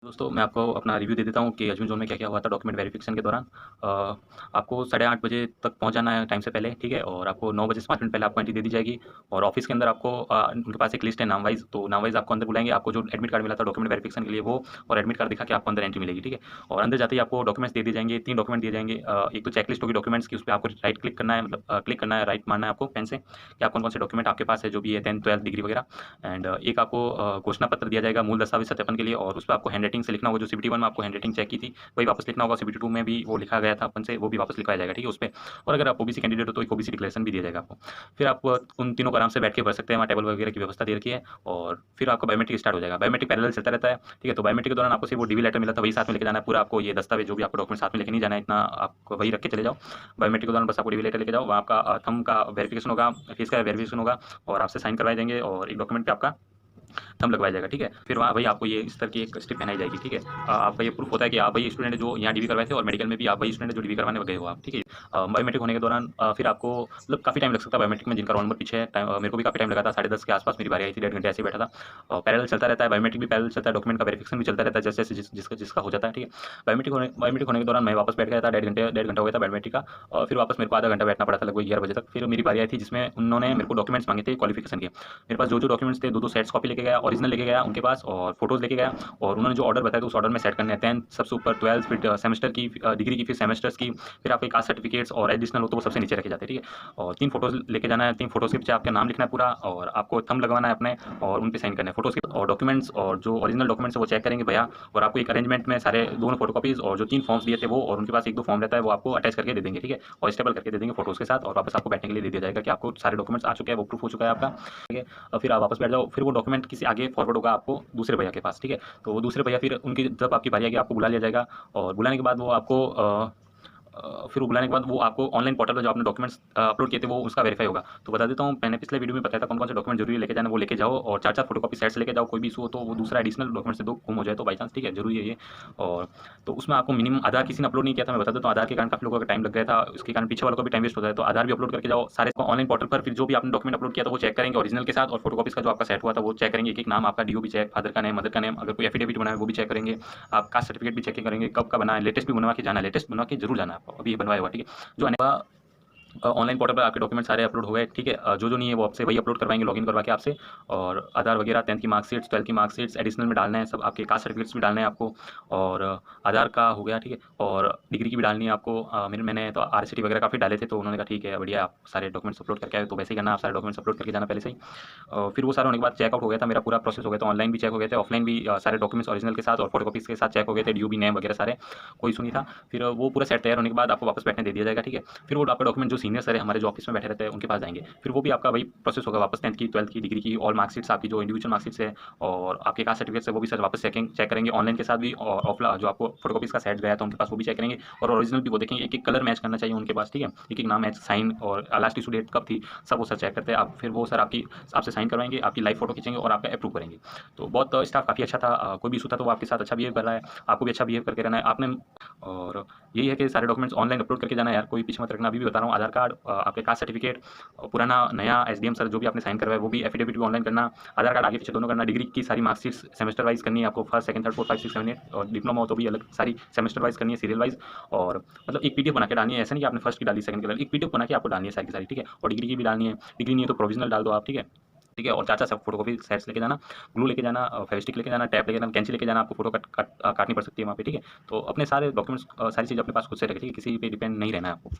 दोस्तों, मैं आपको अपना रिव्यू दे देता हूँ कि अजमेर ज़ोन में क्या-क्या हुआ था डॉक्यूमेंट वेरिफिकेशन के दौरान। आपको 8:30 बजे तक पहुँच जाना है टाइम से पहले, ठीक है? और आपको 9 बजे से 5 मिनट पहले आपको एंट्री दे दी जाएगी। और ऑफ़िस के अंदर आपको उनके पास एक लिस्ट है नाम वाइज़, तो नाम वाइज़ आपको अंदर बुलाएँगे। आपको जो एडमिट कार्ड मिला था डॉक्यूमेंट वेरिफिकेशन के लिए वो और एडमिट कार्ड दिखा के आपको अंदर एंट्री मिलेगी, ठीक है? और अंदर जाते ही आपको डॉक्यूमेंट्स दे दिए जाएँगे, 3 डॉक्यूमेंट दिए जाएँगे। एक तो चेकलिस्ट होगी डॉक्यूमेंट्स की, उसपे आपको राइट क्लिक करना है, मतलब क्लिक करना है, राइट मारना है आपको पेन से कि आप कौन-कौन से डॉक्यूमेंट आपके पास है, जो भी है 10th, 12th डिग्री वगैरह। एंड एक आपको घोषणा पत्र दिया जाएगा मूल दस्तावेज सत्यापन के लिए, और उसपे आपको हैंडराइटिंग से लिखना होगा। जो सीबीटी 1 में आपको हैंडराइटिंग चेक की थी वही वापस लिखना होगा। सीबीटी 2 में भी वो लिखा गया था अपन से, वो भी वापस लिखवाया जाएगा, ठीक है उसपे। और अगर आप ओबीसी कैंडिडेट हो तो एक ओबीसी डिक्लेरेशन भी दिया जाएगा आपको। फिर आप उन तीनों को आराम से बैठ के भर सकते हैं, वहाँ टेबल वगैरह की व्यवस्था दे रखी है। और फिर आपका बायोमेट्रिक स्टार्ट हो जाएगा। बायोमेट्रिक पैरेलल चलता रहता है, ठीक है? तो बायोमेट्रिक के दौरान आपको सिर्फ वो डीवी लेटर मिला था वही साथ में लेके जाना है। पूरा आपको ये दस्तावेज जो भी आपको डॉक्यूमेंट साथ में लेके नहीं जाना है, इतना आप वही रख के चले जाओ। बायोमेट्रिक के दौरान बस आपको डीवी लेटर लेके जाओ, वहाँ आपका थंब का वेरिफिकेशन होगा, फेस का वेरिफिकेशन होगा, और आपसे साइन करवाए जाएंगे, और एक डॉक्यूमेंट पे आपका थंब लगवाया जाएगा, ठीक है? फिर वहाँ वही आपको ये इस तरह की एक स्ट्रिप पहनाई जाएगी, ठीक है? आपका ये प्रूफ होता है कि आप वही स्टूडेंट जो यहाँ डीवी करवाए थे, और मेडिकल में भी आप वही स्टूडेंट जो डीवी करवाने गए हो आप, ठीक है? बायोमेट्रिक होने के दौरान फिर आपको मतलब काफ़ी टाइम लग सकता है बायोमेट्रिक में, जिनका रोल नंबर पीछे है। मेरे को भी काफ़ी टाइम लगा था, 10:30 के आसपास मेरी बारी आई थी, 1.5 घंटे ऐसे ही बैठा था। पैरेलल चलता रहता है, बायोमेट्रिक भी पैरेलल चलता है, डॉक्यूमेंट का वेरिफिकेशन भी चलता रहता है, जैसे-जैसे जिसका जिसका हो जाता है, ठीक है? बायोमेट्रिक होने के दौरान मैं वापस बैठ गया था, डेढ़ घंटा हो गया था बायोमेट्रिक का। और फिर वापस मेरे को आधा घंटा बैठना पड़ा था, लगभग 11 बजे तक। फिर मेरी बारी आई थी, जिसमें उन्होंने मेरे को डॉक्यूमेंट्स माँगे थे क्वालिफिकेशन के। मेरे पास जो-जो डॉक्यूमेंट्स थे 2-2 सेट्स कॉपी लेके गया, ओरिजिनल लेके गया उनके पास, और फोटोज़ लेके गया। और उन्होंने जो ऑर्डर बताया था उस ऑर्डर में सेट करने हैं। 10th सबसे ऊपर, 12th फिर सेमेस्टर की डिग्री की, फिर सेमेस्टर्स की, फिर आपके कास्ट सर्टिफिकेट्स और एडिशनल हो तो वो सबसे नीचे रखे जाते हैं, ठीक है? और 3 फोटोज़ लेके जाना है, 3 फोटोज़ के पीछे आपका नाम लिखना है पूरा, और आपको थंब लगवाना है अपने, और उन पे साइन करना है फोटोज़ के। और डॉक्यूमेंट्स और जो ओरिजिनल डॉक्यूमेंट्स है वो चेक करेंगे भैया, और आपको एक अरेंजमेंट में सारे दोनों फोटोकॉपीज़ और जो 3 फॉर्म्स दिए थे वो, और उनके पास 1-2 फॉर्म रहता है, वो आपको अटैच करके दे देंगे, ठीक है? और स्टेपल करके दे देंगे फोटोज़ के साथ, और वापस आपको बैठने के लिए दे दिया जाएगा कि आपको सारे डॉक्यूमेंट्स आ चुके हैं, वो प्रूफ हो चुका है आपका, ठीक है? फिर आप वापस बैठ जाओ। फिर वो डॉक्यूमेंट किसी आगे फॉरवर्ड होगा आपको दूसरे भैया के पास, ठीक है? तो वो दूसरे भैया फिर उनकी जब आपकी बारी आएगी आपको बुला लिया जाएगा, और बुलाने के बाद वो आपको फिर वो बुलाने के बाद वो आपको ऑनलाइन पोर्टल पे जो आपने डॉक्यूमेंट्स अपलोड किए थे वो उसका वेरीफाई होगा। तो बता देता हूँ, मैंने पिछले वीडियो में बताया था कौन-कौन से डॉक्यूमेंट ज़रूरी लेके जाना है, वो लेके जाओ, और 4-4 फोटोकॉपी सेट से लेके जाओ। कोई भी इश्यू हो तो वो दूसरा एडिशनल डॉक्यूमेंट से दो गुम हो जाए तो बाय चांस, ठीक है? ज़रूरी है ये। और तो उसमें आपको मिनिमम आधार किसी ने अपलोड नहीं किया था, मैं बता देता हूँ। आधार के कारण काफ़ी लोगों का टाइम लग गया था, इसके कारण पीछे वालों का भी टाइम वेस्ट होता है। तो आधार भी अपलोड करके जाओ सारे ऑनलाइन पोर्टल पर। फिर जो भी आपने डॉक्यूमेंट अपलोड किया था वो चेक करेंगे ओरिजिनल के साथ, और फोटोकॉपीज़ का जो आपका सेट हुआ था वो चेक करेंगे। एक-एक नाम आपका, डीओ भी चेक, फादर का नेम, मदर का नेम, अगर कोई एफिडेविट बना है वो भी चेक करेंगे। आप कास्ट सर्टिफिकेट भी चेक करेंगे, कब का बना है, लेटेस्ट भी बनवा के जाना है, लेटेस्ट बनवा के जरूर जाना है आपको, अभी बनवाया हुआ, ठीक है? जो आने का ऑनलाइन पोर्टल पर आपके डॉक्यूमेंट सारे अपलोड हो गए, ठीक है? जो नहीं है वो आपसे वही अपलोड करवाएंगे लॉगिन करवा के आपसे। और आधार वगैरह, 10th की मार्कशीट्स, 12th की मार्कशीट्स एडिशनल में डालना है, सब आपके कास्ट सर्टिफिकेट्स भी डालने हैं आपको। और आधार का हो गया, ठीक है? और डिग्री की भी डालनी है आपको। मैंने तो आरसीटी वगैरह काफ़ी डाले थे, तो उन्होंने कहा ठीक है बढ़िया, आप सारे डॉक्यूमेंट्स अपलोड करके आए, तो वैसे ही करना, आप सारे डॉक्यूमेंट्स अपलोड करके जाना पहले से ही। फिर वो सारा होने के बाद चेकआउट हो गया था, मेरा पूरा प्रोसेस हो गया था। ऑनलाइन भी चेक हो गए थे, ऑफलाइन भी सारे डॉक्यूमेंट्स ओरिजिनल के साथ और फोटोकॉपीज़ के साथ चेक हो गए थे, डीओ भी, नेम वगैरह सारे, कोई इशू नहीं था। फिर वो पूरा सेट तैयार होने के बाद आपको वापस बैठने दे दिया जाएगा, ठीक है? फिर वो आपका डॉक्यूमेंट जो सीनियर सर है हमारे, जो ऑफिस में बैठे रहते हैं, उनके पास जाएंगे। फिर वो भी आपका वही प्रोसेस होगा, वापस 10th की, 12th की, डिग्री की, ऑल मार्कशीट्स आपकी जो इंडिविजुअल मार्कशीट्स है, और आपके कास्ट सर्टिफिकेट्स है वो भी सर वापस चेक करेंगे ऑनलाइन के साथ भी, और ऑफलाइन जो आपको फोटोकॉपीज़ का सेट गया था उनके पास वो भी चेक करेंगे, और ओरिजिनल भी वो देखेंगे, एक-एक कलर मैच करना चाहिए उनके पास, ठीक है? एक-एक नाम मैच, साइन, और लास्ट इशू डेट कब थी, सब वो सर चेक करते हैं। आप फिर वो सर आपसे साइन करवाएंगे, आपकी लाइव फोटो खींचेंगे और आपका अप्रूव करेंगे। तो बहुत स्टाफ काफ़ी अच्छा था। कोई भी इशू था तो वो आपके साथ अच्छा बिहेव कर रहा है, आपको भी अच्छा बिहेव करके रहना है आपने। और यही है कि सारे डॉक्यूमेंट्स ऑनलाइन अपलोड करके जाना है यार, कोई पीछे मत रखना। अभी भी बता रहा हूँ, आधार कार्ड, आपके कास्ट सर्टिफिकेट, पुराना नया एसडीएम सर जो भी आपने साइन करवाया वो भी, एफिडेविट भी ऑनलाइन करना, आधार कार्ड आगे पीछे दोनों करना, डिग्री की सारी मार्कशीट्स सेमेस्टर वाइज करनी है आपको, फर्स्ट, सेकंड, थर्ड, फोर्थ, 5, 6, 7, 8, और डिप्लोमा हो तो भी अलग सारी सेमेस्टर वाइज करनी है, सीरियल वाइज। और मतलब एक पीडीएफ बना के डालनी है, ऐसा नहीं कि आपने फर्स्ट की डाली, सेकंड की डाली, एक पीडीएफ बना के आपको डालनी है सारी की सारी, ठीक है? और डिग्री की भी डालनी है, डिग्री नहीं है तो प्रोविजनल डाल दो आप, ठीक है? ठीक है? और 4-4 सब फोटोकॉपी सेट्स लेके जाना, ग्लू लेके जाना, फेविस्टिक लेके जाना, टैप लेके जाना, कैंची लेके जाना, आपको फोटो काटनी पड़ सकती है वहाँ पे, ठीक है? तो अपने सारे डॉक्यूमेंट्स, सारी चीज़ अपने पास खुद से रखें, ठीक है? किसी पे डिपेंड नहीं रहना है आपको।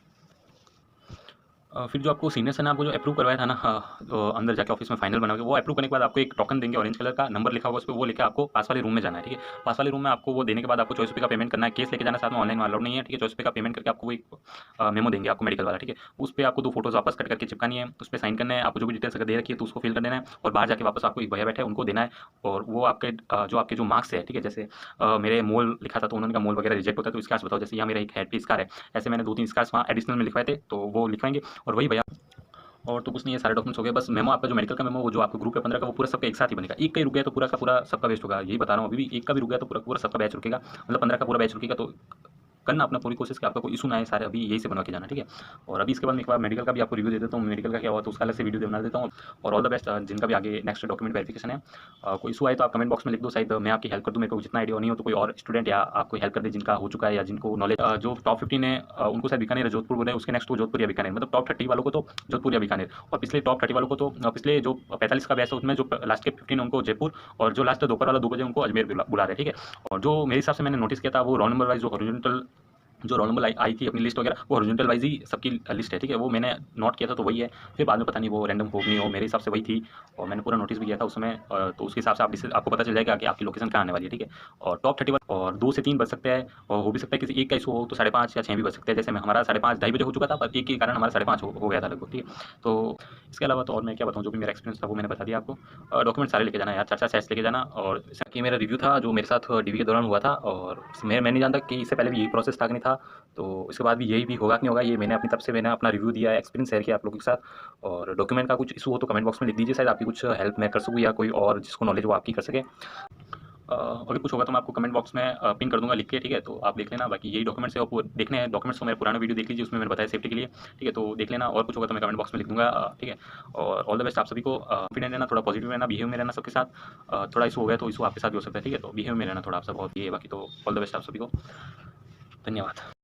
फिर जो आपको सीनियर सर ने आपको जो अप्रूव करवाया था ना, तो अंदर जाके ऑफिस में फाइनल बना के वो अप्रूव करने के बाद आपको एक टोकन देंगे ऑरेंज कलर का, नंबर लिखा होगा उस पे, वो लेके आपको पास वाले रूम में जाना है, ठीक है? पास वाले रूम में आपको वो देने के बाद आपको ₹24 का पेमेंट करना है। केस लेके जाना साथ में, ऑनलाइन अलाउड नहीं है, ठीक है? ₹24 का पेमेंट करके आपको वो एक मेमो देंगे आपको मेडिकल वाला, ठीक है? उस पे आपको 2 फोटोज़ वापस कट करके चिपकानी है, उस पे साइन करना है, आपको जो भी डिटेल्स अगर दे रखी है तो उसको फिल कर देना है, और बाहर जाके वापस आपको एक भैया बैठे हैं उनको देना है। और वो आपके जो मार्क्स है, ठीक है? जैसे मेरे मोल लिखा था तो उन्होंने कहा मोल वगैरह रिजेक्ट होता है तो स्कार्स बताओ, जैसे यहाँ मेरा एक हेड पे स्कार है, ऐसे मैंने 2-3 स्कार्स वहाँ एडिशनल में लिखवाए थे तो वो लिखवाएंगे, और वही भैया। और तो कुछ नहीं है, सारे डॉक्यूमेंट्स हो गए। बस मेमो आपका जो मेडिकल का मेमो, वो जो आपको ग्रुप है 15 का, वो पूरा सबका एक साथ ही बनेगा। एक का ही रुक गया तो पूरा का पूरा सबका वेस्ट होगा, यही बता रहा हूँ। अभी भी एक का भी रुक गया तो पूरा पूरा सबका बैच रुकेगा, मतलब 15 का पूरा बैच रुकेगा। तो करना अपना पूरी कोशिश कि आपका कोई इशू ना आए, सारे अभी यही से बनवा के जाना, ठीक है। और अभी इसके बाद मैं एक बार मेडिकल का भी आपको रिव्यू दे देता हूँ, मेडिकल का क्या हुआ तो उसका अलग से वीडियो बना देता हूँ। और ऑल द बेस्ट जिनका भी आगे नेक्स्ट डॉक्यूमेंट वेरिफिकेशन है। कोई इशू आए तो आप कमेंट बॉक्स में लिख दो, शायद मैं आपकी हेल्प कर दूँ। मेरे को जितना आइडिया नहीं हो तो कोई और स्टूडेंट या आपको हेल्प कर दे जिनका हो चुका है या जिनको नॉलेज। जो टॉप 15 है उनको शायद बीकानेर या जोधपुर बोले, उसके नेक्स्ट तो जोधपुर या बीकानेर, मतलब टॉप 30 वालों को तो जोधपुर या बीकानेर, और पिछले टॉप 30 वालों को तो पिछले जो 45 का बैच है उसमें जो लास्ट के 15 है उनको जयपुर, और जो लास्ट दोपहर वाला 2 बजे उनको अजमेर बुला रहे हैं, ठीक है। और जो मेरे हिसाब से मैंने नोटिस किया था वो रोल नंबर वाइज जो रोल नंबर आई थी अपनी लिस्ट वगैरह, वो हॉरिजॉन्टल वाइज ही सबकी लिस्ट है, ठीक है। वो मैंने नोट किया था तो वही है। फिर बाद में पता नहीं वो रैंडम हो नहीं हो, मेरे हिसाब से वही थी। और मैंने पूरा नोटिस भी किया था उस समय, तो उसके हिसाब से आपको पता चल जाएगा कि आपकी लोकेशन कहाँ आने वाली है, ठीक है। और टॉप 31 और 2 से 3 बच सकते हैं, और हो भी सकता है किसी एक का इशू हो तो 5.5 या 6 भी बच सकते हैं। जैसे मैं हमारा 5:30 ढाई बजे हो चुका था, पर एक के कारण हमारा 5:30 हो गया था लगभग, ठीक है। तो इसके अलावा तो और मैं क्या बताऊँ, जो भी मेरा एक्सपीरियंस था वो मैंने बता दिया आपको। डॉक्यूमेंट सारे लेके जाना यार, 4-4 सेट्स लेके जाना। और कि मेरा रिव्यू था जो मेरे साथ डीवी के दौरान हुआ था, और मैं नहीं जानता कि इससे पहले भी यही प्रोसेस था कि नहीं था, तो इसके बाद भी यही भी होगा कि नहीं होगा, ये मैंने अपनी तरफ से मैंने अपना रिव्यू दिया है, एक्सपीरियंस शेयर किया आप लोगों के साथ। और डॉक्यूमेंट का कुछ इशू हो तो कमेंट बॉक्स में लिख दीजिए, शायद आपकी कुछ हेल्प मैं कर सकूँ या कोई और जिसको नॉलेज वो आपकी कर सके। अगर कुछ होगा तो मैं आपको कमेंट बॉक्स में पिन कर दूंगा लिख के, ठीक है। तो आप देख लेना, बाकी यही डॉक्यूमेंट्स है, आपको देखने हैं डॉक्यूमेंट्स तो मेरा पुराना वीडियो देख लीजिए, उसमें मैंने बताया सेफ्टी के लिए, ठीक है। तो देख लेना, और कुछ होगा तो मैं कमेंट बॉक्स में लिख दूंगा, ठीक है। और ऑल द बेस्ट आप सभी को। कॉन्फिडेंट रहना, थोड़ा पॉजिटिव रहना, बिहेव में रहना सबके साथ। थोड़ा इशू हो गया तो इशू आपके साथ भी हो सकता है, ठीक है। तो बिहेव में रहना थोड़ा आप सब, बहुत ये है। बाकी तो ऑल द बेस्ट आप सभी को, धन्यवाद।